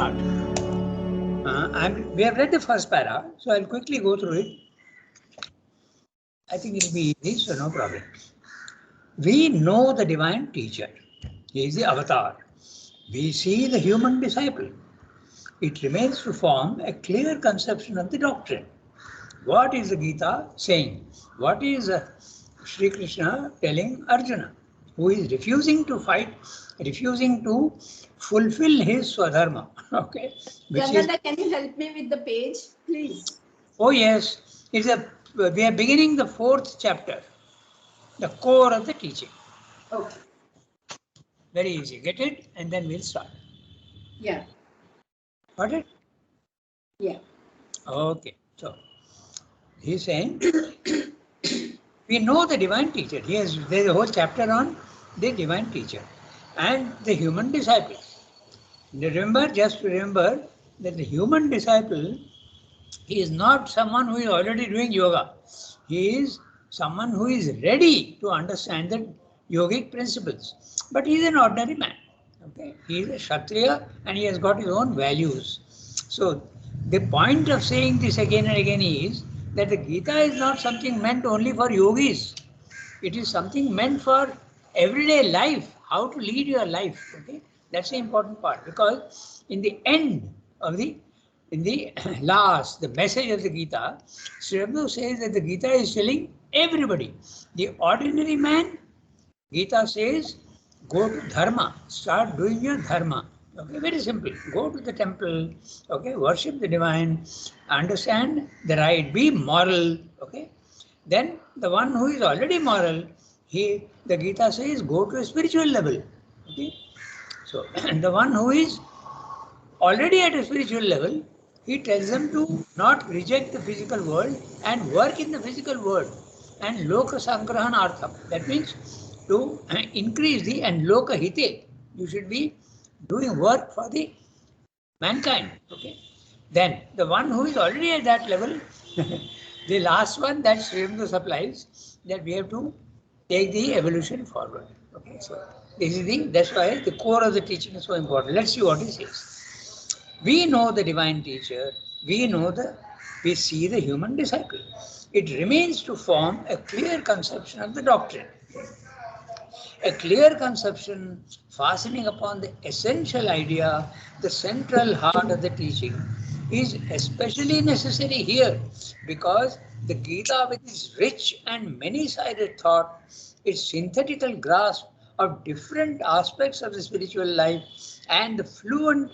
start. We have read the first para, so I'll quickly go through it. I think it'll be easy, so no problem. We know the divine teacher. He is the avatar. We see the human disciple. It remains to form a clear conception of the doctrine. What is the Gita saying? What is Sri Krishna telling Arjuna, who is refusing to fight, refusing to fulfill his Swadharma? Okay. Rangada, can you help me with the page, please? Oh yes, we are beginning the 4th chapter, the core of the teaching. Okay. Very easy. Get it, and then we'll start. Yeah. Got it? Yeah. Okay. So he's saying we know the divine teacher. There's a whole chapter on the divine teacher and the human disciple. Just remember that the human disciple, he is not someone who is already doing yoga. He is someone who is ready to understand the yogic principles. But he is an ordinary man. Okay? He is a Kshatriya and he has got his own values. So the point of saying this again and again is that the Gita is not something meant only for yogis. It is something meant for everyday life, how to lead your life. Okay? That's the important part, because in the end of the message of the Gita, Sri Aurobindo says that the Gita is telling everybody. The ordinary man, Gita says, go to dharma, start doing your dharma. Okay, very simple. Go to the temple, okay, worship the divine, understand the right, be moral, okay. Then the one who is already moral, the Gita says, go to a spiritual level. Okay. So the one who is already at a spiritual level, he tells them to not reject the physical world and work in the physical world. And loka sangrahanartham. That means to increase the and loka hite. You should be doing work for the mankind. Okay. Then the one who is already at that level, the last one that Sri Aurobindo supplies, that we have to take the evolution forward. Okay. So that's why the core of the teaching is so important. Let's see what he says. We know the divine teacher, we see the human disciple. It remains to form a clear conception of the doctrine. A clear conception fastening upon the essential idea, the central heart of the teaching, is especially necessary here because the Gita, with its rich and many-sided thought, its synthetical grasp of different aspects of the spiritual life, and the fluent,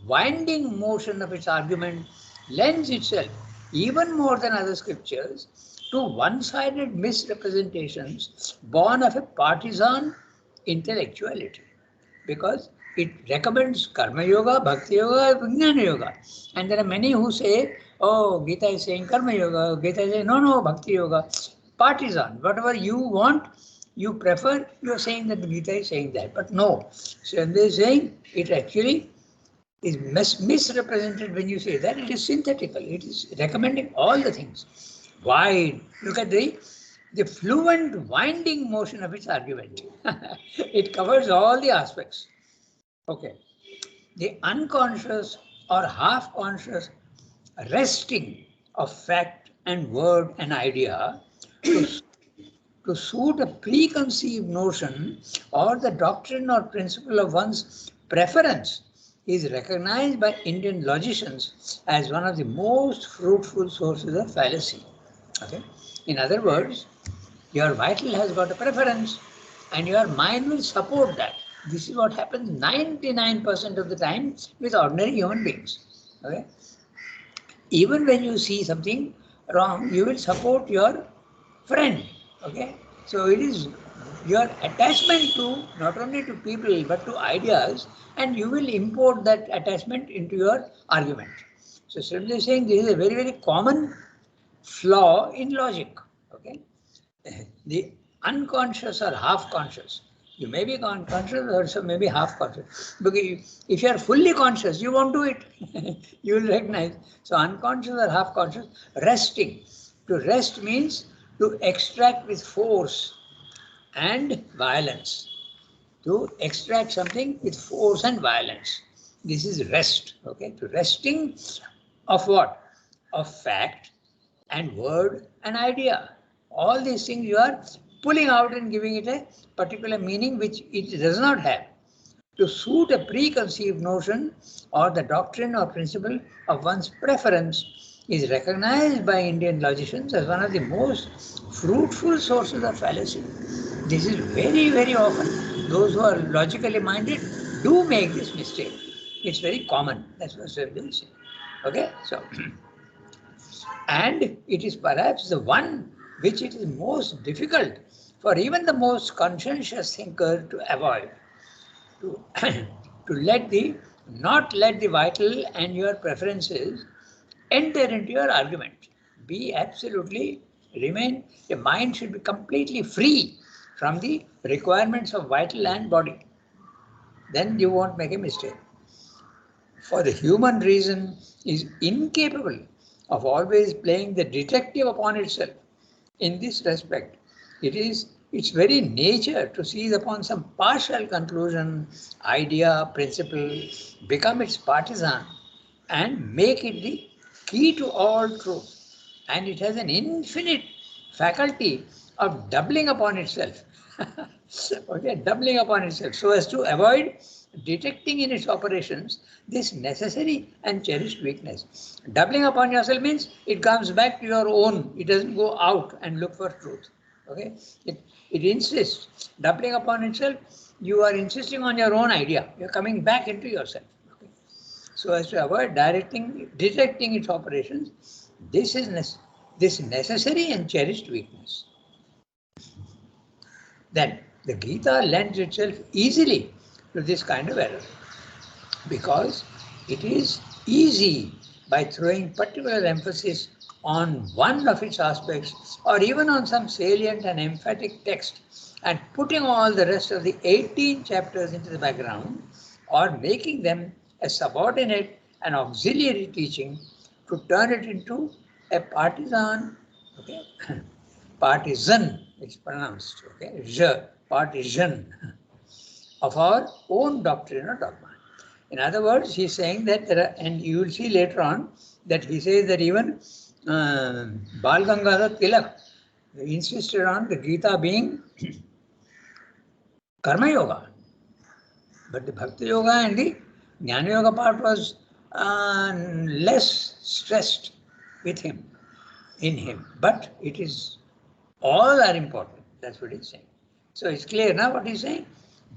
winding motion of its argument, lends itself, even more than other scriptures, to one-sided misrepresentations born of a partisan intellectuality, because it recommends karma yoga, bhakti yoga, vijnana yoga, and there are many who say, oh, Gita is saying karma yoga, Gita is saying no, bhakti yoga. Partisan, whatever you want, you prefer, you are saying that the Gita is saying that, but no. So they are saying it actually is misrepresented when you say that. It is synthetical. It is recommending all the things. Wide. Look at the fluent winding motion of its argument. It covers all the aspects. Okay. The unconscious or half-conscious resting of fact and word and idea to suit a preconceived notion or the doctrine or principle of one's preference is recognized by Indian logicians as one of the most fruitful sources of fallacy. Okay? In other words, your vital has got a preference and your mind will support that. This is what happens 99% of the time with ordinary human beings. Okay? Even when you see something wrong, you will support your friend. Okay? So it is your attachment to not only to people but to ideas, and you will import that attachment into your argument. So simply saying this is a very, very common flaw in logic. Okay? The unconscious or half conscious. You may be conscious or so maybe half conscious. Because if you are fully conscious, you won't do it. You will recognize. So unconscious or half conscious, resting. To rest means to extract with force and violence. To extract something with force and violence. This is rest. Okay, to resting of what? Of fact and word and idea. All these things you are pulling out and giving it a particular meaning which it does not have, to suit a preconceived notion or the doctrine or principle of one's preference, is recognized by Indian logicians as one of the most fruitful sources of fallacy. This is very, very often. Those who are logically minded do make this mistake. It's very common. That's what I've been saying. Okay, so and it is perhaps the one which it is most difficult for even the most conscientious thinker to avoid, to, to not let the vital and your preferences enter into your argument. Be absolutely, remain, your mind should be completely free from the requirements of vital and body. Then you won't make a mistake. For the human reason is incapable of always playing the detective upon itself. In this respect, its very nature to seize upon some partial conclusion, idea, principle, become its partisan and make it the key to all truth. And it has an infinite faculty of doubling upon itself. Okay, doubling upon itself, so as to avoid detecting in its operations this necessary and cherished weakness. Doubling upon yourself means it comes back to your own. It doesn't go out and look for truth. Okay, it insists. Doubling upon itself, you are insisting on your own idea. You're coming back into yourself. Okay? So as to avoid detecting its operations, this necessary and cherished weakness. Then the Gita lends itself easily to this kind of error, because it is easy, by throwing particular emphasis on one of its aspects or even on some salient and emphatic text and putting all the rest of the 18 chapters into the background, or making them a subordinate and auxiliary teaching, to turn it into a partisan, okay, partisan, it's pronounced, okay, partisan, of our own doctrine or dogma. In other words, he's saying that and you will see later on that he says that even Bal Gangadhar Tilak insisted on the Gita being Karma Yoga, but the Bhakti Yoga and the Jnana Yoga part was less stressed with him, in him. But it is, all are important. That's what he's saying. So it's clear now what he's saying.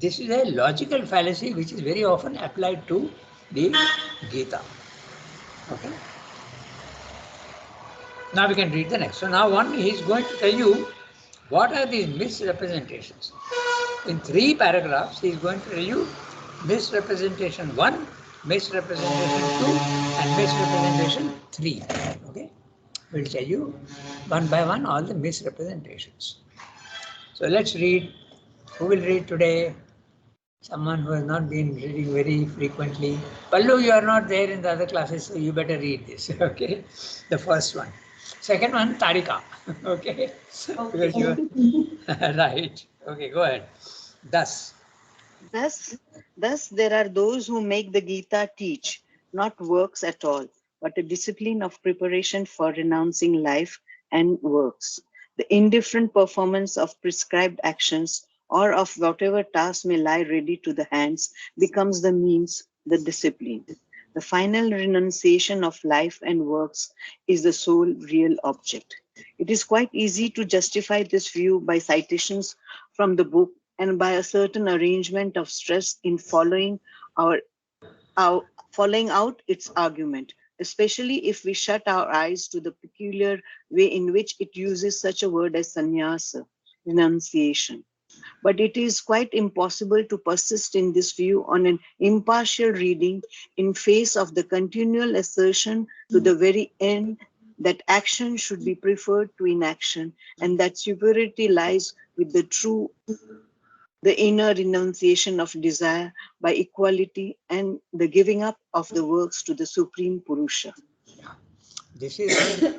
This is a logical fallacy which is very often applied to the Gita. Okay. Now we can read the next. So now he's going to tell you what are these misrepresentations. In 3 paragraphs, he's going to tell you misrepresentation 1, misrepresentation 2, and misrepresentation 3. Okay. We'll tell you one by one all the misrepresentations. So let's read. Who will read today? Someone who has not been reading very frequently. Pallu, you are not there in the other classes, so you better read this. Okay, the first one. Second one, Tarika. Okay, because you are right. Okay, go ahead. Thus, there are those who make the Gita teach not works at all, but a discipline of preparation for renouncing life and works. The indifferent performance of prescribed actions or of whatever task may lie ready to the hands becomes the means, the discipline. The final renunciation of life and works is the sole real object. It is quite easy to justify this view by citations from the book and by a certain arrangement of stress in following out its argument, especially if we shut our eyes to the peculiar way in which it uses such a word as sannyasa, renunciation. But it is quite impossible to persist in this view on an impartial reading in face of the continual assertion to the very end that action should be preferred to inaction, and that superiority lies with the inner renunciation of desire by equality and the giving up of the works to the Supreme Purusha. this is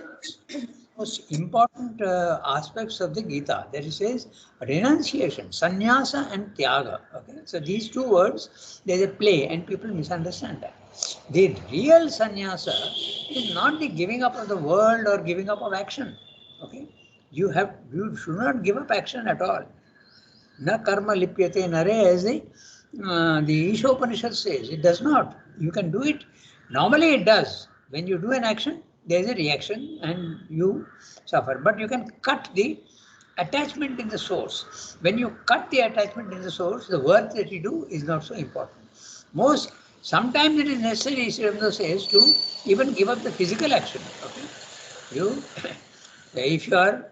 most important aspects of the Gita. That it says renunciation, sannyasa and tyaga. Okay, so these two words, there's a play, and people misunderstand that. The real sannyasa is not the giving up of the world or giving up of action. Okay, you should not give up action at all. Na karma lipyate nare, as the Isha Upanishad says, it does not. You can do it. Normally it does. When you do an action, there is a reaction and you suffer. But you can cut the attachment in the source. When you cut the attachment in the source, the work that you do is not so important. Sometimes it is necessary, Sri Aurobindo says, to even give up the physical action. Okay? If you are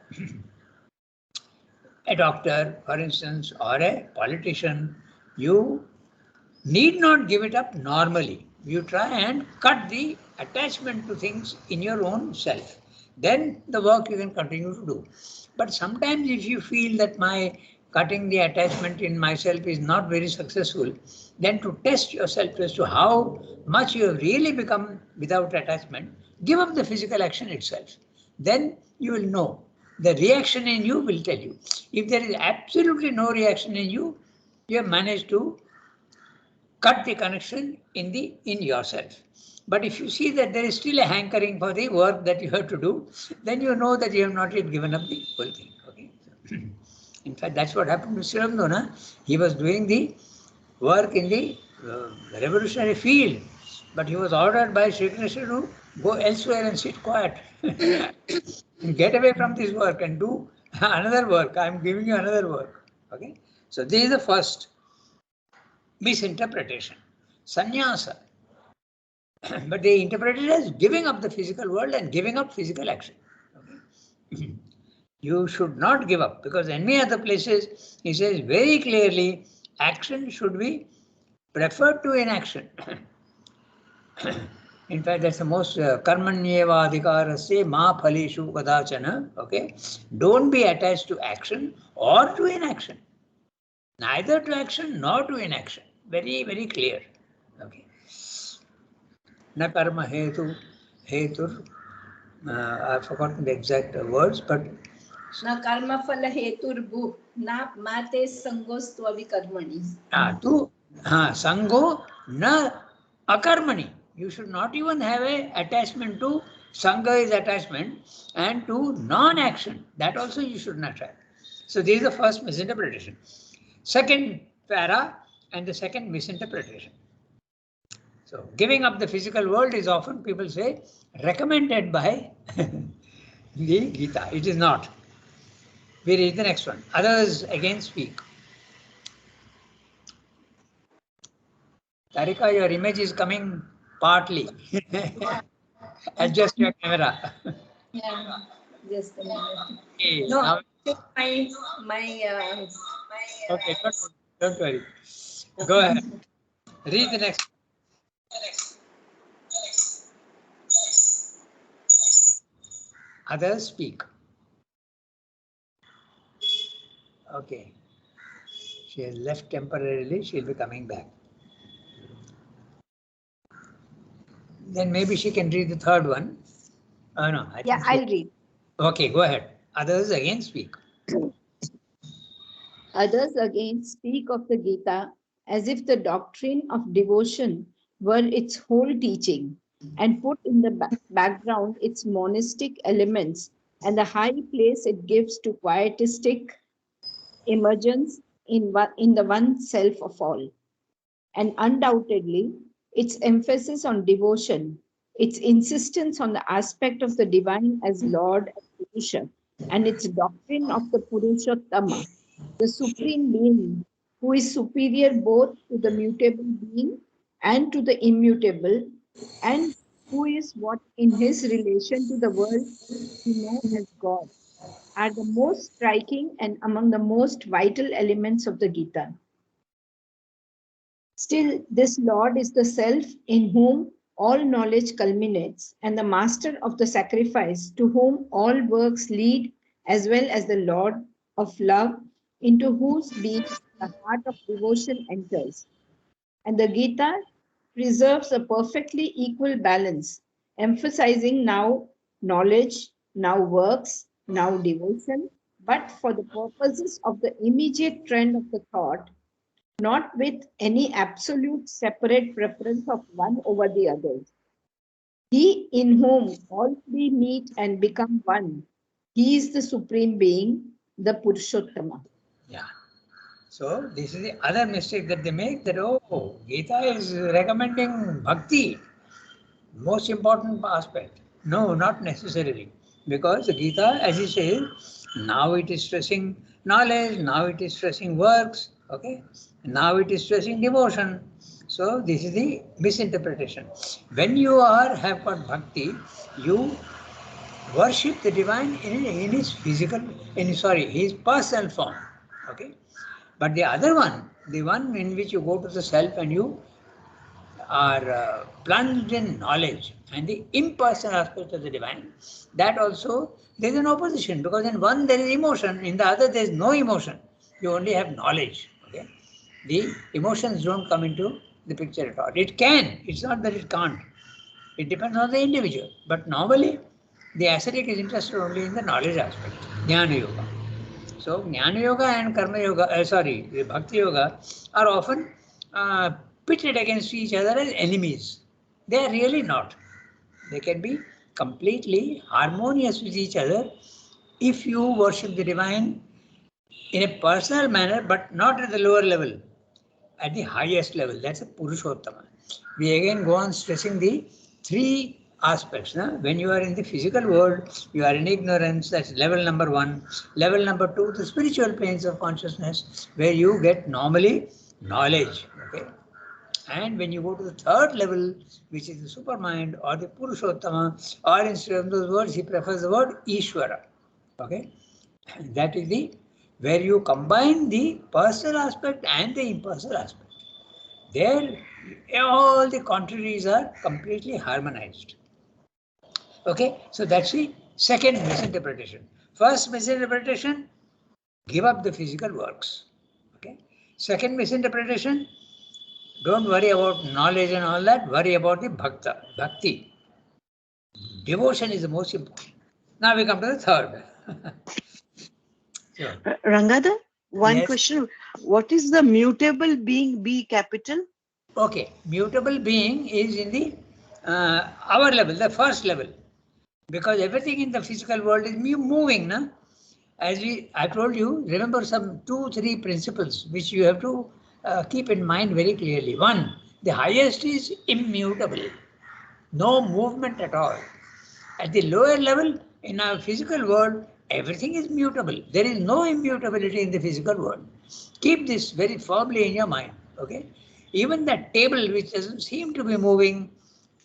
a doctor, for instance, or a politician, you need not give it up normally. You try and cut the attachment to things in your own self. Then the work you can continue to do. But sometimes if you feel that my cutting the attachment in myself is not very successful, then to test yourself as to how much you have really become without attachment, give up the physical action itself. Then you will know. The reaction in you will tell you. If there is absolutely no reaction in you, you have managed to cut the connection in yourself. But if you see that there is still a hankering for the work that you have to do, then you know that you have not yet given up the whole thing. Okay. In fact, that's what happened to Sri Aurobindo. He was doing the work in the revolutionary field, but he was ordered by Sri Krishna to go elsewhere and sit quiet. Get away from this work and do another work. I am giving you another work. Okay. So this is the first misinterpretation. Sannyasa. But they interpret it as giving up the physical world and giving up physical action. Okay? You should not give up, because in many other places he says very clearly action should be preferred to inaction. In fact, that's the most karmanyeva adhikarasya ma phaleshu kadachana. Okay, don't be attached to action or to inaction. Neither to action nor to inaction. Very, very clear. Okay. Na karma hetur. I've forgotten the exact words, but Na karma phala hetur bhu, na mate sangostva vikarmani. Sango na akarmani. You should not even have a attachment to sangha is attachment, and to non-action. That also you should not have. So this is the first misinterpretation. Second para and the second misinterpretation. So giving up the physical world is often, people say, recommended by the Gita. It is not. We read the next one. Others again speak. Tarika, your image is coming partly. Adjust your camera. Yeah, just a minute. Okay, No, now, my okay, don't worry. Go ahead. Read the next. Others speak. Okay. She has left temporarily. She'll be coming back. Then maybe she can read the third one. Oh, no. I'll read. Okay, go ahead. Others again speak. Others again speak of the Gita as if the doctrine of devotion were its whole teaching, and put in the background its monastic elements and the high place it gives to quietistic emergence in the one self of all. And undoubtedly, its emphasis on devotion, its insistence on the aspect of the divine as Lord and Purusha, and its doctrine of the Purushottama, the supreme being, who is superior both to the mutable being and to the immutable, and who is what in his relation to the world we know as God, are the most striking and among the most vital elements of the Gita. Still, this Lord is the self in whom all knowledge culminates, and the master of the sacrifice to whom all works lead, as well as the Lord of love, into whose being the heart of devotion enters. And the Gita preserves a perfectly equal balance, emphasizing now knowledge now works, now devotion, but for the purposes of the immediate trend of the thought, not with any absolute separate preference of one over the others. He in whom all three meet and become one. He is the Supreme Being, the Purushottama. Yeah. So this is the other mistake that they make, that oh, Gita is recommending bhakti, most important aspect. No, not necessarily. Because the Gita, as he says, now it is stressing knowledge, now it is stressing works, okay? Now it is stressing devotion. So this is the misinterpretation. When you have got bhakti, you worship the divine in his physical, his personal form. Okay? But the other one, the one in which you go to the self and you are plunged in knowledge and the impersonal aspect of the divine, that also there is an opposition, because in one there is emotion, in the other there is no emotion. You only have knowledge. Okay? The emotions don't come into the picture at all. It can, it's not that it can't. It depends on the individual. But normally, the ascetic is interested only in the knowledge aspect, Jnana Yoga. So, Jnana Yoga and Karma Yoga, the Bhakti Yoga are often pitted against each other as enemies. They are really not. They can be completely harmonious with each other if you worship the divine in a personal manner, but not at the lower level, at the highest level. That's a Purushottama. We again go on stressing the three aspects. No? When you are in the physical world, you are in ignorance, that's level number one. Level number two, the spiritual planes of consciousness, where you get normally knowledge. Okay? And when you go to the third level, which is the supermind or the Purushottama, or instead of those words, he prefers the word Ishvara. Okay? That is the where you combine the personal aspect and the impersonal aspect. There, all the contraries are completely harmonized. Okay, so that's the second misinterpretation. First misinterpretation, give up the physical works. Okay. Second misinterpretation, don't worry about knowledge and all that, worry about the bhakti. Devotion is the most important. Now we come to the third. Sure. Rangada, one Yes. question. What is the mutable being, B capital? Okay, mutable being is in the our level, the first level, because everything in the physical world is moving. Na? As I told you, remember some 2-3 principles which you have to keep in mind very clearly. One, the highest is immutable, no movement at all. At the lower level, in our physical world, everything is mutable. There is no immutability in the physical world. Keep this very firmly in your mind. Okay? Even that table, which doesn't seem to be moving,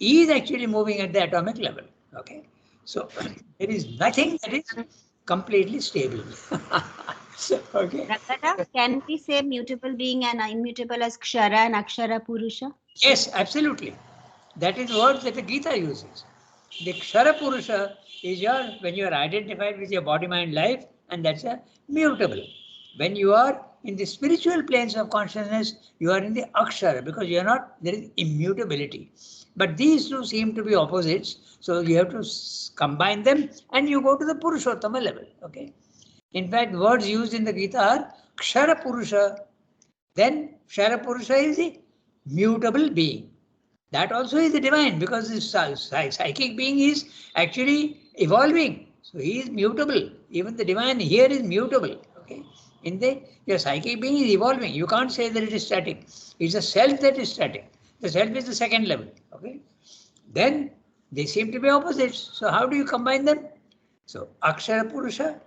is actually moving at the atomic level. Okay? So there is nothing that is completely stable. Okay? Rangada, can we say mutable being and immutable as Kshara and Akshara Purusha? Yes, absolutely. That is words that the Gita uses. The Kshara Purusha is when you are identified with your body, mind, life, and that's a mutable. When you are in the spiritual planes of consciousness, you are in the Akshara, because you are not, there is immutability. But these two seem to be opposites, so you have to combine them and you go to the Purushottama level. Okay. In fact, words used in the Gita are Kshara Purusha. Then Kshara Purusha is the mutable being. That also is the divine, because this psychic being is actually evolving. So he is mutable. Even the divine here is mutable. Okay. Your psychic being is evolving. You can't say that it is static. It's the self that is static. The self is the second level. Okay. Then they seem to be opposites. So how do you combine them? So Akshara Purusha,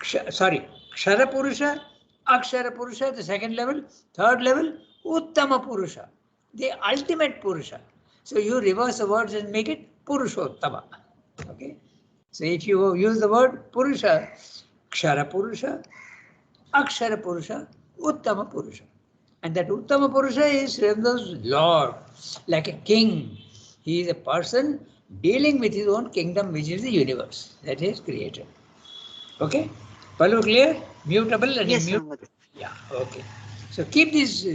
Kshara Purusha, Akshara Purusha, the second level. Third level, Uttama Purusha, the ultimate Purusha. So you reverse the words and make it Purushottama. Okay. So if you use the word Purusha, Kshara Purusha, Akshara Purusha, Uttama Purusha. And that Uttama Purusha is Srimada's Lord, like a king. He is a person dealing with his own kingdom, which is the universe that he has created. Okay? Palu clear? Mutable and Yes, immutable. Rangada. Yeah, okay. So keep these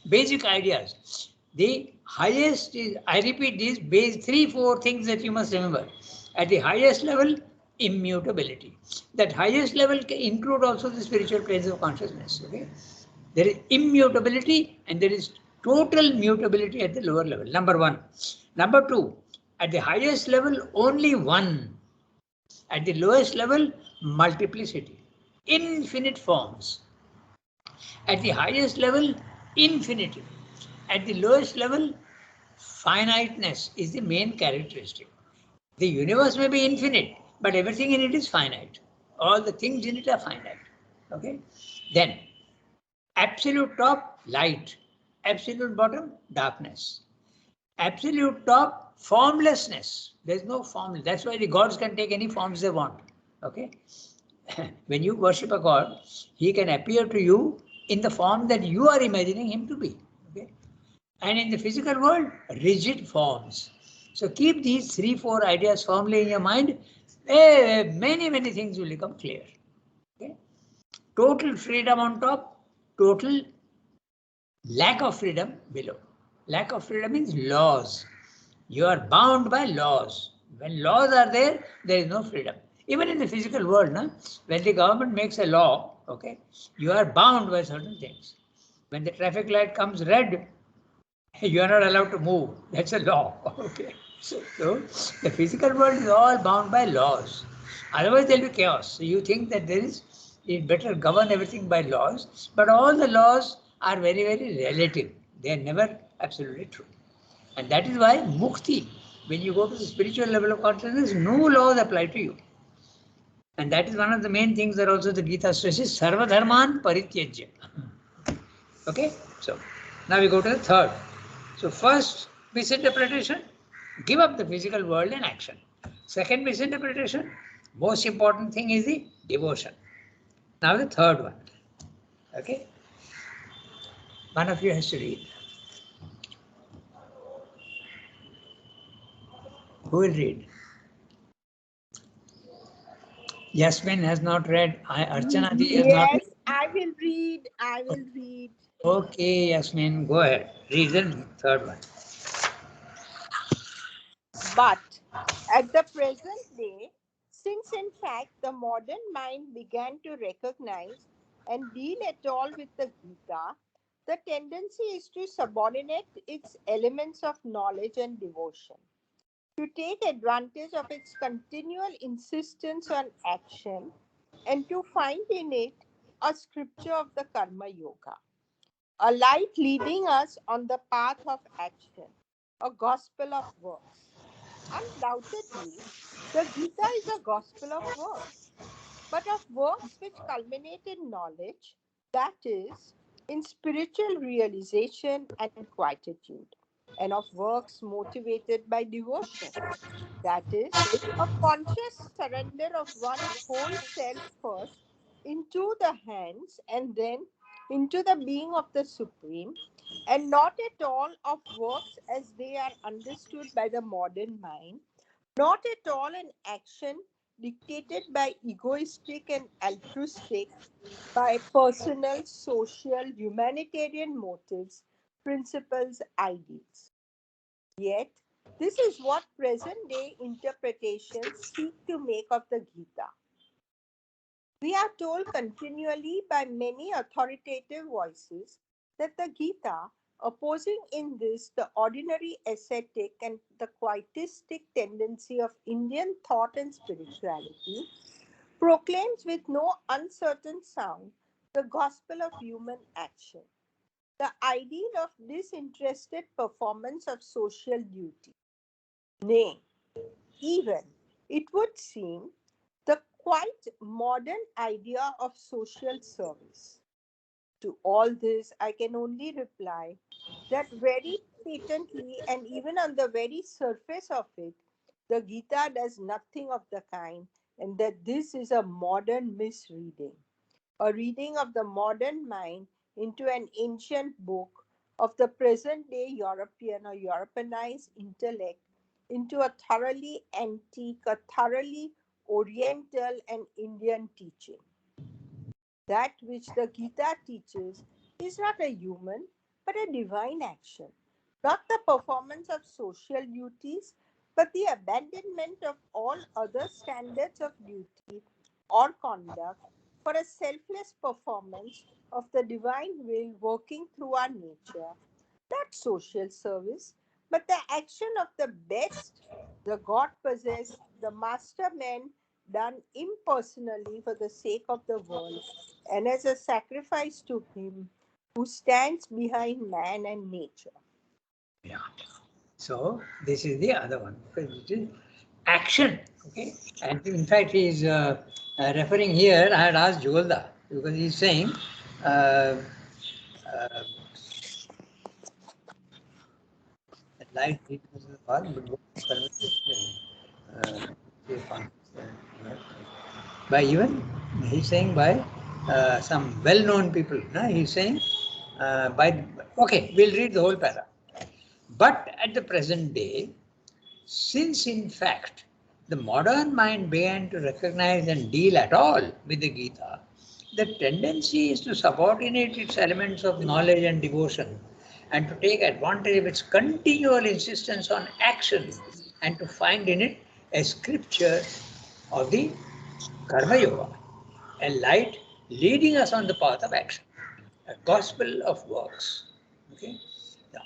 basic ideas. The highest is, I repeat these 3-4 things that you must remember. At the highest level, immutability. That highest level can include also the spiritual planes of consciousness. Okay, there is immutability and there is total mutability at the lower level. Number one. Number two, at the highest level, only one. At the lowest level, multiplicity, infinite forms. At the highest level, infinity. At the lowest level, finiteness is the main characteristic. The universe may be infinite, but everything in it is finite. All the things in it are finite. Okay? Then, absolute top, light. Absolute bottom, darkness. Absolute top, formlessness. There's no form. That's why the gods can take any forms they want. Okay? When you worship a god, he can appear to you in the form that you are imagining him to be. Okay? And in the physical world, rigid forms. So keep these 3-4 ideas firmly in your mind. Many things will become clear. Okay? Total freedom on top, total lack of freedom below. Lack of freedom means laws. You are bound by laws. When laws are there, there is no freedom. Even in the physical world, no? When the government makes a law, okay, you are bound by certain things. When the traffic light comes red, you are not allowed to move. That's a law. Okay. So the physical world is all bound by laws. Otherwise, there will be chaos. So you think that it better govern everything by laws, but all the laws are very relative. They are never absolutely true. And that is why mukti, when you go to the spiritual level of consciousness, no laws apply to you. And that is one of the main things that also the Gita stresses, sarva dharman parityajya. Okay, so now we go to the third. So first misinterpretation, give up the physical world in action. Second misinterpretation, most important thing is the devotion. Now the third one. Okay, one of you has to read. Who will read? Yasmin has not read. Archana Ji has not read. Yes, I will read. I will read. Okay, Yasmin, go ahead. Read the third one. But at the present day, since in fact the modern mind began to recognize and deal at all with the Gita, the tendency is to subordinate its elements of knowledge and devotion, to take advantage of its continual insistence on action, and to find in it a scripture of the Karma Yoga, a light leading us on the path of action, a gospel of works. Undoubtedly, the Gita is a gospel of works, but of works which culminate in knowledge, that is, in spiritual realization and quietude, and of works motivated by devotion, that is, a conscious surrender of one's whole self first into the hands and then into the being of the Supreme, and not at all of works as they are understood by the modern mind, not at all an action dictated by egoistic and altruistic, by personal, social, humanitarian motives, principles, ideals. Yet, this is what present day interpretations seek to make of the Gita. We are told continually by many authoritative voices that the Gita, opposing in this the ordinary ascetic and the quietistic tendency of Indian thought and spirituality, proclaims with no uncertain sound the gospel of human action, the ideal of disinterested performance of social duty. Nay, even, it would seem, the quite modern idea of social service. To all this, I can only reply that very patently and even on the very surface of it, the Gita does nothing of the kind, and that this is a modern misreading, a reading of the modern mind into an ancient book of the present day European or Europeanized intellect, into a thoroughly antique, a thoroughly Oriental and Indian teaching. That which the Gita teaches is not a human, but a divine action, not the performance of social duties, but the abandonment of all other standards of duty or conduct for a selfless performance of the divine will working through our nature. Not social service, but the action of the best, the God possessed, the master man done impersonally for the sake of the world and as a sacrifice to Him who stands behind man and nature. Yeah. So this is the other one. It is action. Okay. And in fact, he is referring here. I had asked Jolda because he's saying. Uh, uh, Light heat was the part, but what by even he's saying by some well-known people. No? He's saying by okay, we'll read the whole para. But at the present day, since in fact the modern mind began to recognize and deal at all with the Gita, the tendency is to subordinate its elements of knowledge and devotion and to take advantage of its continual insistence on action and to find in it a scripture of the Karma Yoga, a light leading us on the path of action, a gospel of works. Okay? Now,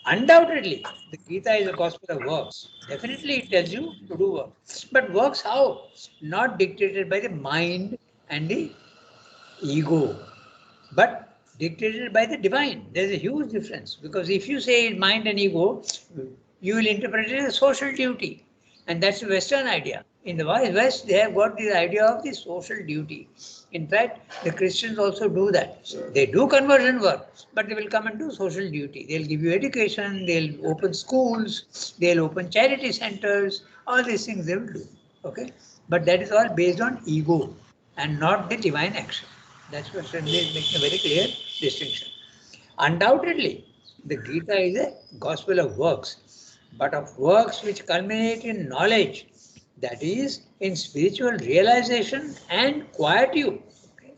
undoubtedly, the Gita is a gospel of works. Definitely, it tells you to do works. But works how? Not dictated by the mind and the ego, but dictated by the divine. There's a huge difference because if you say mind and ego, you will interpret it as a social duty, and that's a Western idea. In the West, they have got the idea of the social duty. In fact, the Christians also do that. They do conversion work, but they will come and do social duty. They'll give you education, they'll open schools, they'll open charity centers, all these things they will do. Okay? But that is all based on ego and not the divine action. That's what Swami is making a very clear distinction. Undoubtedly, the Gita is a gospel of works, but of works which culminate in knowledge, that is, in spiritual realization and quietude. Okay?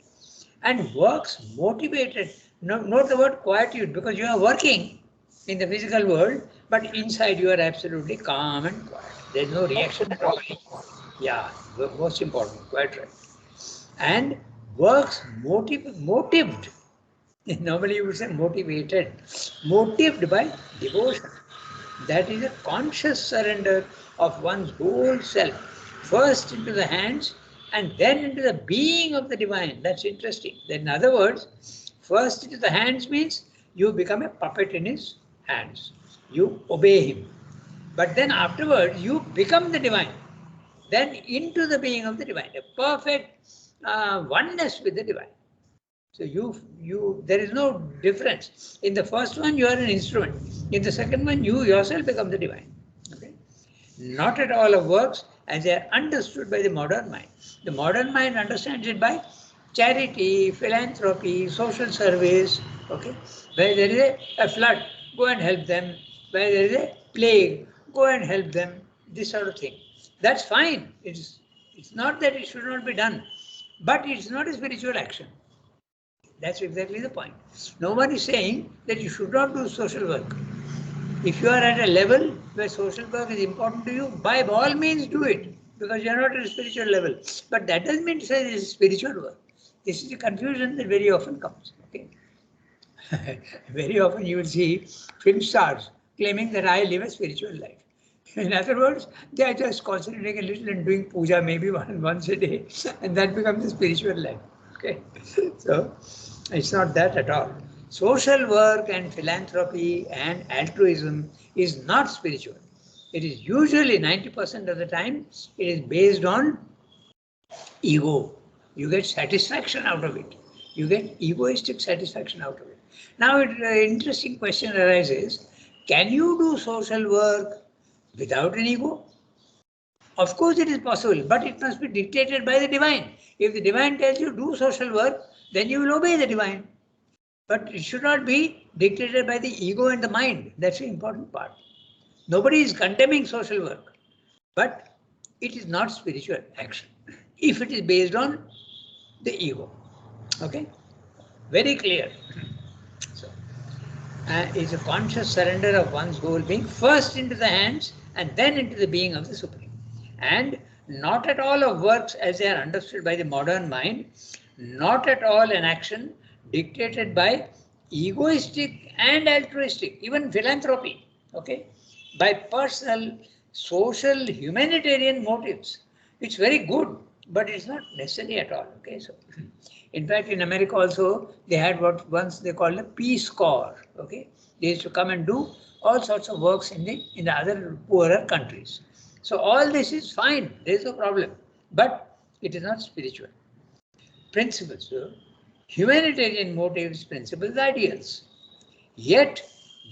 And works motivated, note the word quietude, because you are working in the physical world, but inside you are absolutely calm and quiet. There is no reaction at all. Yeah, most important, quite right. And works motived. Normally you would say motivated, motived by devotion. That is a conscious surrender of one's whole self, first into the hands and then into the being of the divine. That's interesting. Then, in other words, first into the hands means you become a puppet in his hands. You obey him. But then afterwards, you become the divine. Then into the being of the divine, a perfect oneness with the divine. So there is no difference. In the first one, you are an instrument. In the second one, you yourself become the divine. Okay? Not at all of works as they are understood by the modern mind. The modern mind understands it by charity, philanthropy, social service. Okay, where there is a flood, go and help them. Where there is a plague, go and help them. This sort of thing. That's fine. It's not that it should not be done, but it's not a spiritual action. That's exactly the point. No one is saying that you should not do social work. If you are at a level where social work is important to you, by all means do it, because you are not at a spiritual level. But that doesn't mean to say this is spiritual work. This is a confusion that very often comes. Okay? Very often you will see film stars claiming that I live a spiritual life. In other words, they are just concentrating a little and doing puja maybe once a day, and that becomes a spiritual life. Okay, so it's not that at all. Social work and philanthropy and altruism is not spiritual. It is usually 90% of the time it is based on ego. You get satisfaction out of it. You get egoistic satisfaction out of it. Now, an interesting question arises: can you do social work without an ego? Of course, it is possible, but it must be dictated by the divine. If the divine tells you do social work, then you will obey the divine. But it should not be dictated by the ego and the mind. That's the important part. Nobody is condemning social work, but it is not spiritual action if it is based on the ego. Okay? Very clear. So, it's a conscious surrender of one's whole being, first into the hands and then into the being of the Supreme. And not at all of works as they are understood by the modern mind, not at all an action dictated by egoistic and altruistic, even philanthropy, okay, by personal, social, humanitarian motives. It's very good, but it's not necessary at all. Okay, so in fact, in America also they had what once they called a Peace Corps. Okay, they used to come and do all sorts of works in the other poorer countries. So all this is fine. There is no problem, but it is not spiritual. Principles, humanitarian motives, principles, ideals. Yet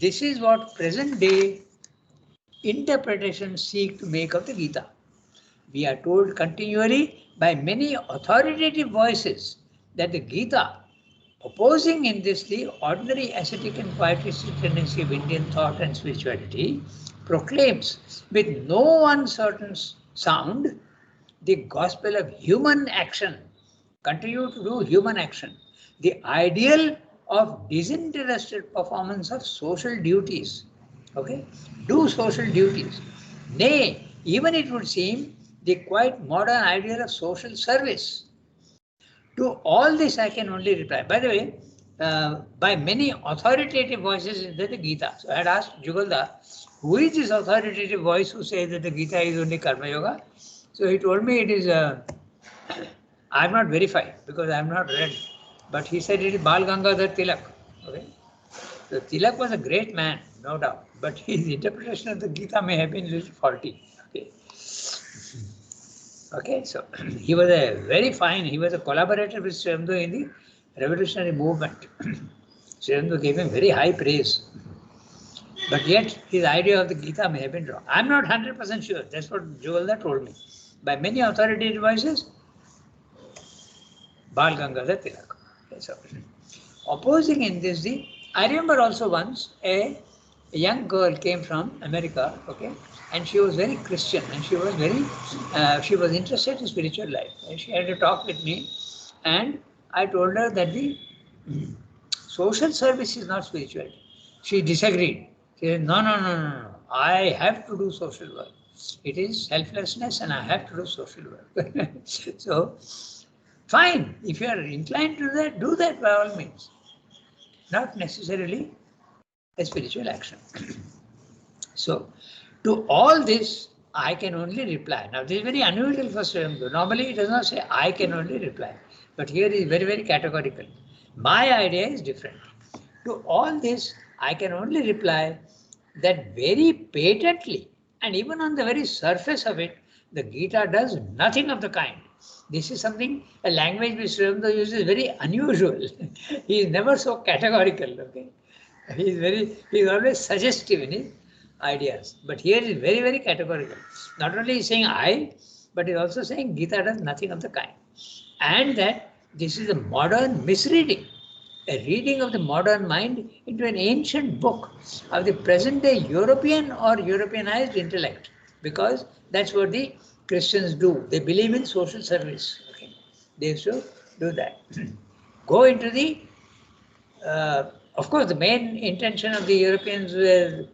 this is what present day interpretations seek to make of the Gita. We are told continually by many authoritative voices that the Gita, opposing in this the ordinary ascetic and pietistic tendency of Indian thought and spirituality, proclaims with no uncertain sound the gospel of human action. Continue to do human action. The ideal of disinterested performance of social duties. Okay? Do social duties. Nay, even it would seem the quite modern ideal of social service. To all this I can only reply. By the way, by many authoritative voices in the Gita. So I had asked Jugalda, who is this authoritative voice who says that the Gita is only Karma Yoga? So he told me it is, I have not verified because I have not read, but he said it is Bal Gangadhar Tilak. Okay? So Tilak was a great man, no doubt, but his interpretation of the Gita may have been a little faulty. Okay. Okay, so he was a very fine, he was a collaborator with Sri Aurobindo in the revolutionary movement. Sri Aurobindo gave him very high praise. But yet his idea of the Gita may have been wrong. I'm not 100% sure. That's what Jugalda told me. By many authoritative voices, Bal Gangadhar Tilak. Okay, so opposing in this, I remember also once a young girl came from America, okay, and she was very Christian and she was very, she was interested in spiritual life. And she had a talk with me, and I told her that the social service is not spirituality. She disagreed. She said, no, no, no, no, no. I have to do social work. It is selflessness and I have to do social work. So, fine. If you are inclined to do that by all means. Not necessarily a spiritual action. So, to all this, I can only reply. Now, this is very unusual for Sri Aurobindo. Normally, it does not say, I can only reply. But here is very, very categorical. My idea is different. To all this, I can only reply that very patently, and even on the very surface of it, the Gita does nothing of the kind. This is something, a language which Sri Aurobindo uses very unusual. He is never so categorical, okay? He is always suggestive in his ideas. But here is very, very categorical. Not only is saying I, but he is also saying Gita does nothing of the kind. And that this is a modern misreading, a reading of the modern mind into an ancient book of the present day European or Europeanized intellect, because that's what the Christians do. They believe in social service. Okay? They used to do that. Go into the, of course, the main intention of the Europeans were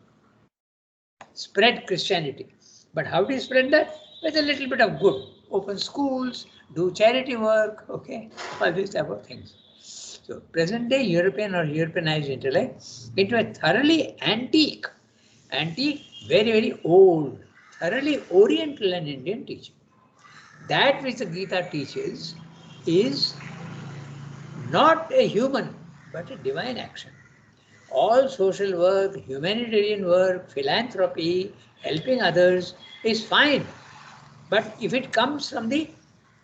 spread Christianity. But how do you spread that? With a little bit of good. Open schools, do charity work, okay, all these type of things. So present day European or Europeanized intellect into a thoroughly antique, very, very old, thoroughly Oriental and Indian teaching. That which the Gita teaches is not a human, but a divine action. All social work, humanitarian work, philanthropy, helping others is fine. But if it comes from the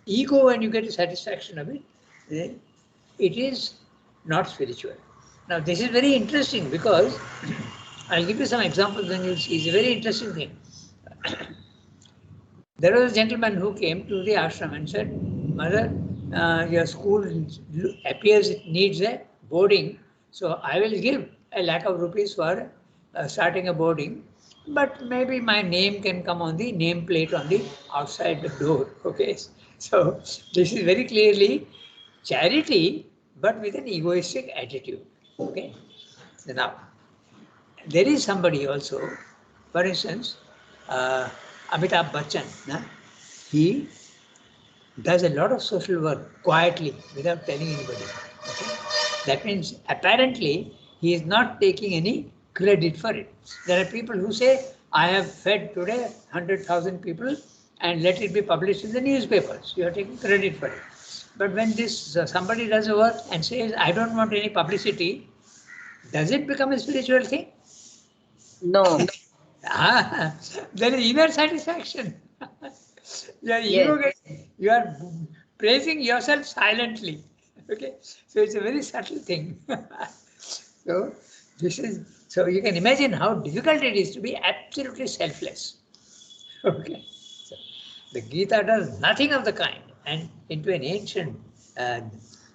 ego and you get a satisfaction of it, then it is not spiritual. Now, this is very interesting because I'll give you some examples and you'll see. It's a very interesting thing. There was a gentleman who came to the ashram and said, Mother, your school appears it needs a boarding, so I will give a lakh of rupees for starting a boarding, but maybe my name can come on the name plate on the outside the door. Okay, so this is very clearly charity, but with an egoistic attitude. Okay, so now there is somebody also, for instance, Amitabh Bachchan, he does a lot of social work quietly without telling anybody. Okay? That means apparently he is not taking any credit for it. There are people who say, I have fed today 100,000 people and let it be published in the newspapers. You are taking credit for it. But when this somebody does a work and says, I don't want any publicity, does it become a spiritual thing? No. There is inner satisfaction. Your ego Yes. you are praising yourself silently. Okay, so it's a very subtle thing. So this is so you can imagine how difficult it is to be absolutely selfless. Okay, so the Gita does nothing of the kind, and into an ancient uh,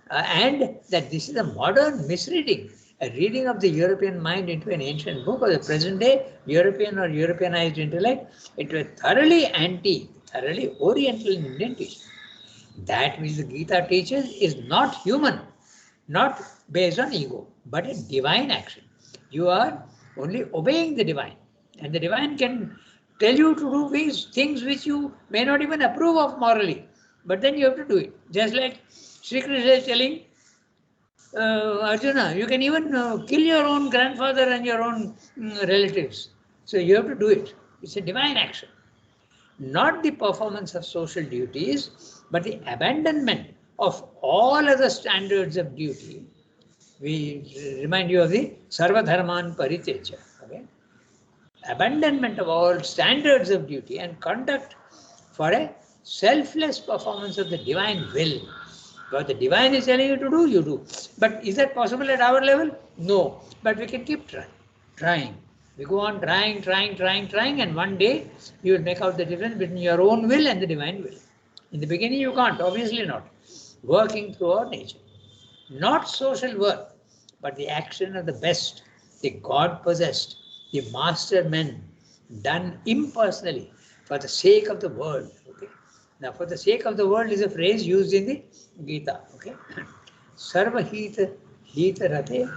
and that this is a modern misreading, a reading of the European mind into an ancient book, or the present day European or Europeanized intellect into a thoroughly Oriental Indian teaching. That which the Gita teaches is not human, not based on ego, but a divine action. You are only obeying the divine, and the divine can tell you to do things which you may not even approve of morally, but then you have to do it. Just like Sri Krishna is telling Arjuna, you can even kill your own grandfather and your own relatives. So you have to do it. It's a divine action. Not the performance of social duties, but the abandonment of all other standards of duty. We remind you of the Sarva Dharman Pariteja. Okay? Abandonment of all standards of duty and conduct for a selfless performance of the divine will. What the divine is telling you to do, you do. But is that possible at our level? No. But we can keep trying. We go on trying, and one day you will make out the difference between your own will and the divine will. In the beginning, you can't, obviously not. Working through our nature. Not social work, but the action of the best, the God possessed, the master men, done impersonally for the sake of the world. Okay? Now, for the sake of the world is a phrase used in the Gita. Okay? Sarva hita rate,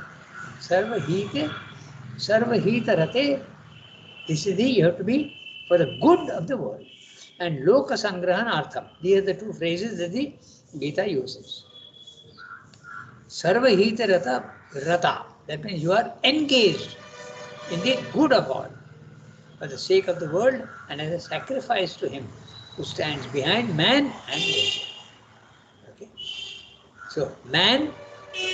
sarva hita rate. This is the, you have to be for the good of the world. And loka sangrahan artham. These are the two phrases that the Gita uses. Sarvahita rata. That means you are engaged in the good of all for the sake of the world and as a sacrifice to him who stands behind man and nature. Okay. So man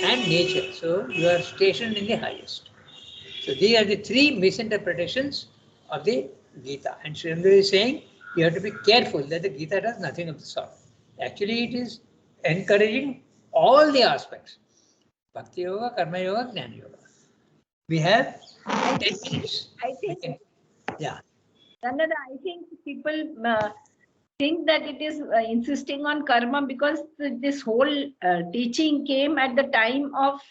and nature. So you are stationed in the highest. So these are the three misinterpretations of the Gita. And Srimandra is saying you have to be careful that the Gita does nothing of the sort. Actually, it is encouraging all the aspects. Bhakti Yoga, Karma Yoga, Jnana Yoga. We have 10 minutes. I think, Yeah. Ranada, I think people think that it is insisting on karma because this whole teaching came at the time of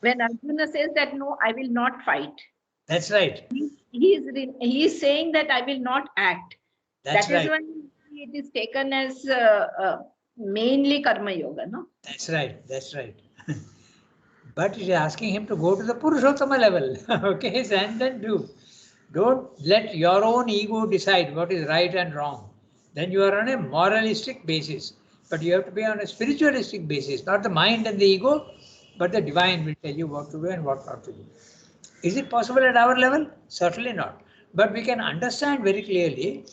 when Arjuna says that no, I will not fight. That's right. He is saying that I will not act. That's That is right. when it is taken as mainly karma yoga, no? That's right. That's right. But it is asking him to go to the Purushottama level. Okay, and then do. Don't let your own ego decide what is right and wrong. Then you are on a moralistic basis. But you have to be on a spiritualistic basis, not the mind and the ego, but the divine will tell you what to do and what not to do. Is it possible at our level? Certainly not. But we can understand very clearly,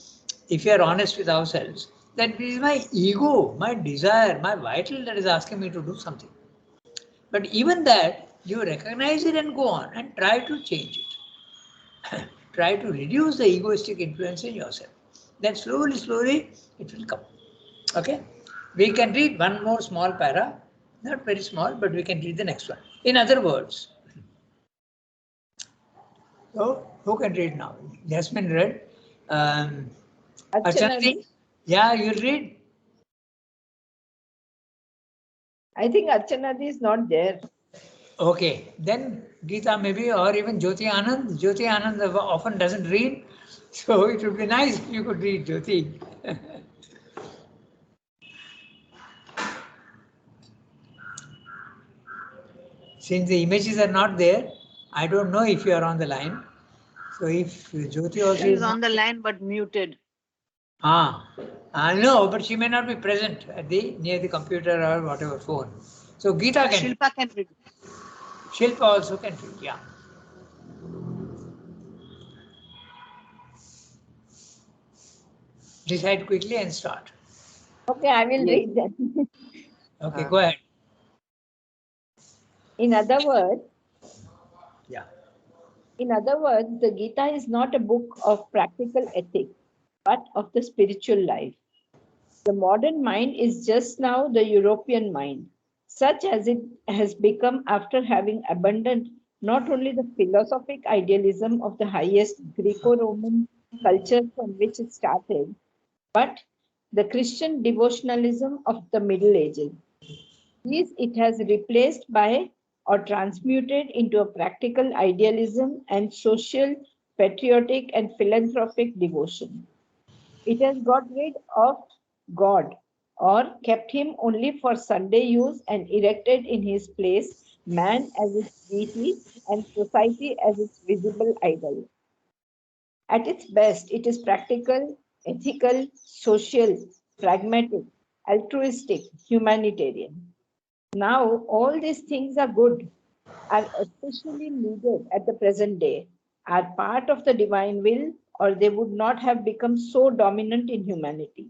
if we are honest with ourselves, that it is my ego, my desire, my vital that is asking me to do something. But even that, you recognize it and go on and try to change it. Try to reduce the egoistic influence in yourself. Then slowly, it will come. Okay? We can read one more small para, not very small, but we can read the next one. In other words, so who can read now? Jasmine read. Archana, yeah, you'll read. I think Archana is not there. Okay, then Gita maybe, or even Jyoti Anand. Jyoti Anand often doesn't read, so it would be nice if you could read, Jyoti. Since the images are not there, I don't know if you are on the line. So if Jyoti also She is on the line but muted. no, but she may not be present at near the computer or whatever phone. So Gita can. Shilpa can read. Shilpa also can read, yeah. Decide quickly and start. Okay, I will Yes. read them. Okay, go ahead. In other words, Yeah. the Gita is not a book of practical ethics, but of the spiritual life. The modern mind is just now the European mind, such as it has become after having abandoned not only the philosophic idealism of the highest Greco Roman culture from which it started, but the Christian devotionalism of the Middle Ages. These it has replaced by or transmuted into a practical idealism and social, patriotic, and philanthropic devotion. It has got rid of God or kept him only for Sunday use and erected in his place man as its deity and society as its visible idol. At its best, it is practical, ethical, social, pragmatic, altruistic, humanitarian. Now, all these things are good, are especially needed at the present day, are part of the divine will, or they would not have become so dominant in humanity.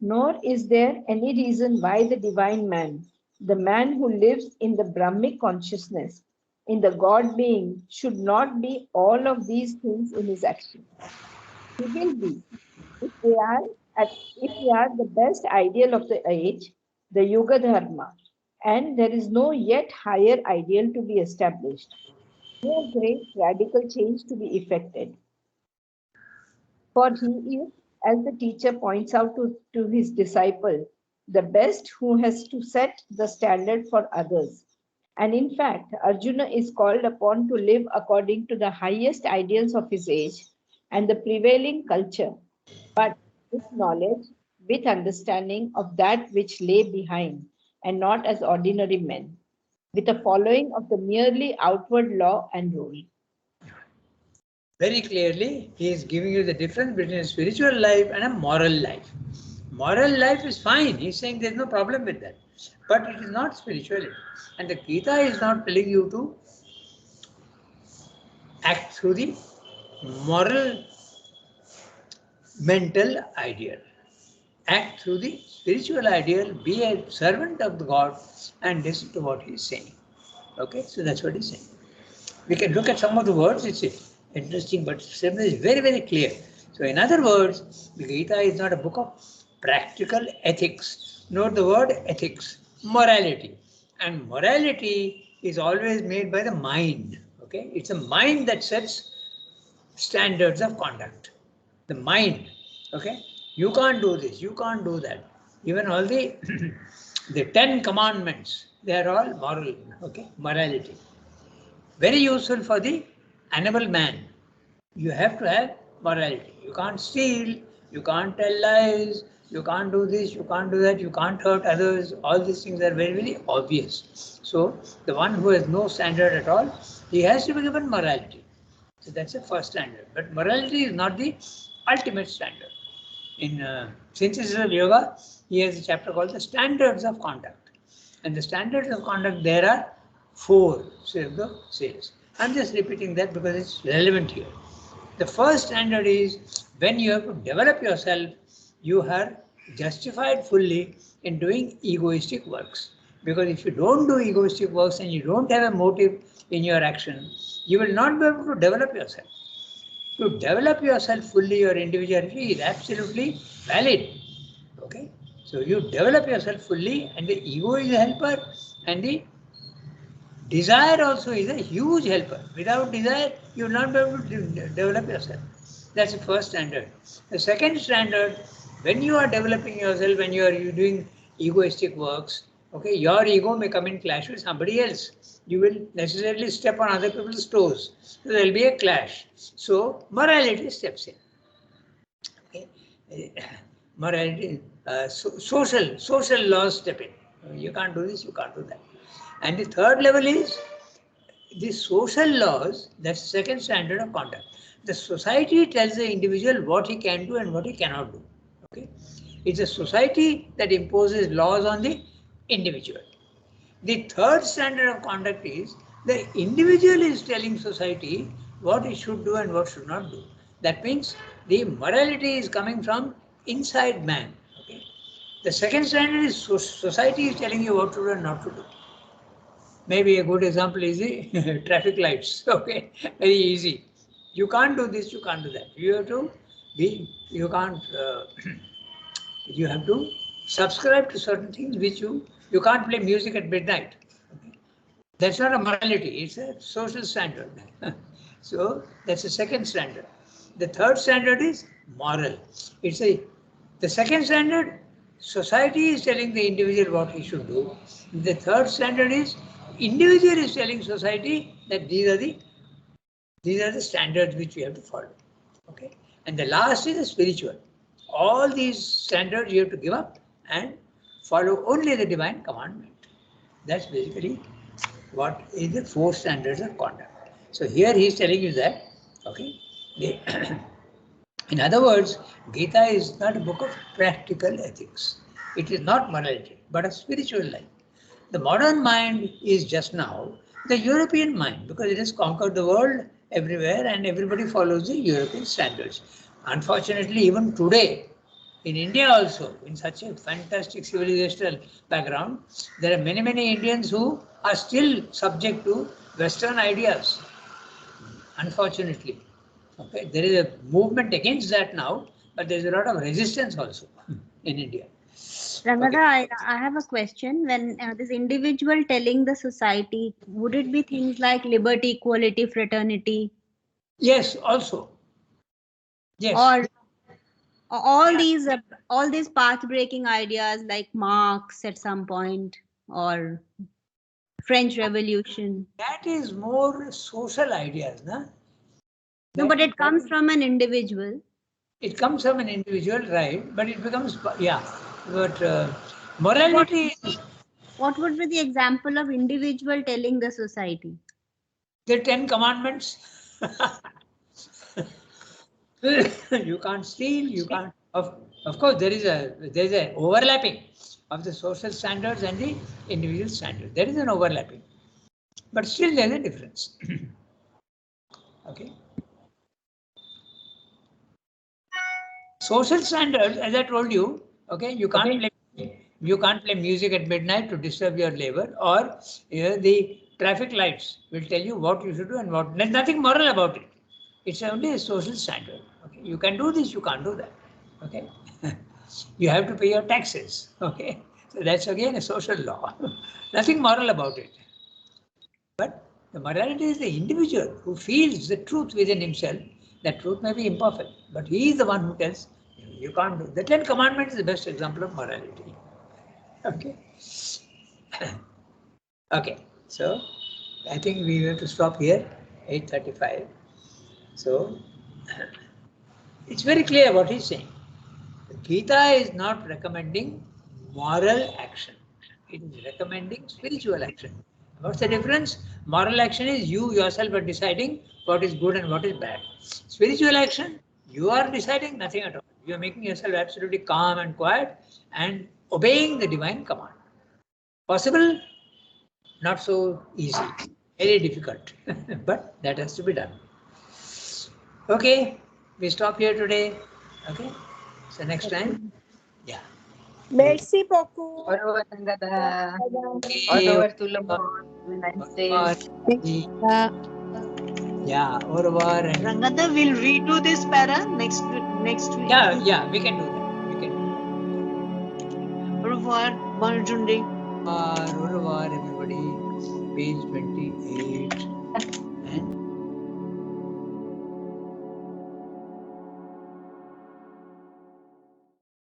Nor is there any reason why the divine man, the man who lives in the Brahmic consciousness, in the God being, should not be all of these things in his action. He will be, if they are if they are the best ideal of the age, the Yuga Dharma, and there is no yet higher ideal to be established, no great radical change to be effected. For he is, as the teacher points out to his disciple, the best who has to set the standard for others. And in fact, Arjuna is called upon to live according to the highest ideals of his age and the prevailing culture, but with knowledge, with understanding of that which lay behind, and not as ordinary men, with a following of the merely outward law and rule. Very clearly, he is giving you the difference between a spiritual life and a moral life. Moral life is fine. He's saying there's no problem with that. But it is not spirituality. And the Gita is not telling you to act through the moral, mental ideal. Act through the spiritual ideal, be a servant of the God and listen to what he's saying. Okay, so that's what he's saying. We can look at some of the words, it's interesting, but Srimad is very, very clear. So in other words, the Gita is not a book of practical ethics. Note the word ethics, morality. And morality is always made by the mind. Okay, it's a mind that sets standards of conduct. The mind, okay, you can't do this, you can't do that. Even all the the 10 commandments, they are all moral, okay, morality. Very useful for the animal man. You have to have morality. You can't steal, you can't tell lies, you can't do this, you can't do that, you can't hurt others. All these things are very, very obvious. So the one who has no standard at all, he has to be given morality. So that's the first standard. But morality is not the ultimate standard. In Synthesis of Yoga, he has a chapter called the Standards of Conduct. And the standards of conduct, there are 4, Sridhar says. I'm just repeating that because it's relevant here. The first standard is when you have to develop yourself, you are justified fully in doing egoistic works. Because if you don't do egoistic works and you don't have a motive in your action, you will not be able to develop yourself. To develop yourself fully, your individuality is absolutely valid. Okay? So you develop yourself fully, and the ego is a helper, and the desire also is a huge helper. Without desire, you will not be able to develop yourself. That's the first standard. The second standard, when you are developing yourself, when you are doing egoistic works, okay, your ego may come in clash with somebody else. You will necessarily step on other people's toes. So there will be a clash. So morality steps in. Okay. Morality, social laws step in. You can't do this, you can't do that. And the third level is the social laws, that's second standard of conduct. The society tells the individual what he can do and what he cannot do. Okay, it's a society that imposes laws on the individual. The third standard of conduct is the individual is telling society what it should do and what should not do. That means the morality is coming from inside man. Okay. The second standard is society is telling you what to do and not to do. Maybe a good example is the traffic lights. Okay, very easy. You can't do this, you can't do that. You have to be, you can't, you have to subscribe to certain things which you can't play music at midnight. Okay. That's not a morality, it's a social standard. So that's the second standard. The third standard is moral. The second standard, society is telling the individual what he should do. The third standard is individual is telling society that these are the standards which we have to follow. Okay. And the last is the spiritual. All these standards you have to give up and follow only the divine commandment. That's basically what is the four standards of conduct. So here he is telling you that, okay, in other words, Gita is not a book of practical ethics. It is not morality, but a spiritual life. The modern mind is just now the European mind because it has conquered the world everywhere and everybody follows the European standards. Unfortunately, even today, in India also, in such a fantastic civilizational background, there are many, many Indians who are still subject to Western ideas. Unfortunately, okay, there is a movement against that now, but there is a lot of resistance also in India. Rangada, I have a question. When this individual telling the society, would it be things like liberty, equality, fraternity? Yes, also. Yes. Or all these path-breaking ideas like Marx at some point or French Revolution? That is more social ideas, na? No, but it comes from an individual. It comes from an individual, right? But it becomes, yeah. But morality. What would be the example of individual telling the society? The 10 Commandments. You can't steal. You can't. Of course, there is a overlapping of the social standards and the individual standards. There is an overlapping, but still there is a difference. Okay. Social standards, as I told you, okay, you can't play music at midnight to disturb your labor, or the traffic lights will tell you what you should do and what. There's nothing moral about it. It's only a social standard. Okay, you can do this, you can't do that. Okay, you have to pay your taxes. Okay, so that's again a social law. Nothing moral about it. But the morality is the individual who feels the truth within himself. That truth may be imperfect, but he is the one who tells you can't do. The 10 Commandments is the best example of morality. Okay. Okay. So I think we have to stop here. 8:35. So it's very clear what he's saying. The Gita is not recommending moral action. It is recommending spiritual action. What's the difference? Moral action is you yourself are deciding what is good and what is bad. Spiritual action, you are deciding nothing at all. You are making yourself absolutely calm and quiet and obeying the divine command. Possible? Not so easy. Very difficult. But that has to be done. Okay, we stop here today. Okay, so next time. Yeah. Merci beaucoup. Au revoir, Rangada. Okay. Au revoir, Tulamon. Nice day. Yeah, au revoir. Rangada will redo this para next week. Yeah, we can do that. We can do Au revoir, Marjundi. that. Au revoir, everybody. Page 28.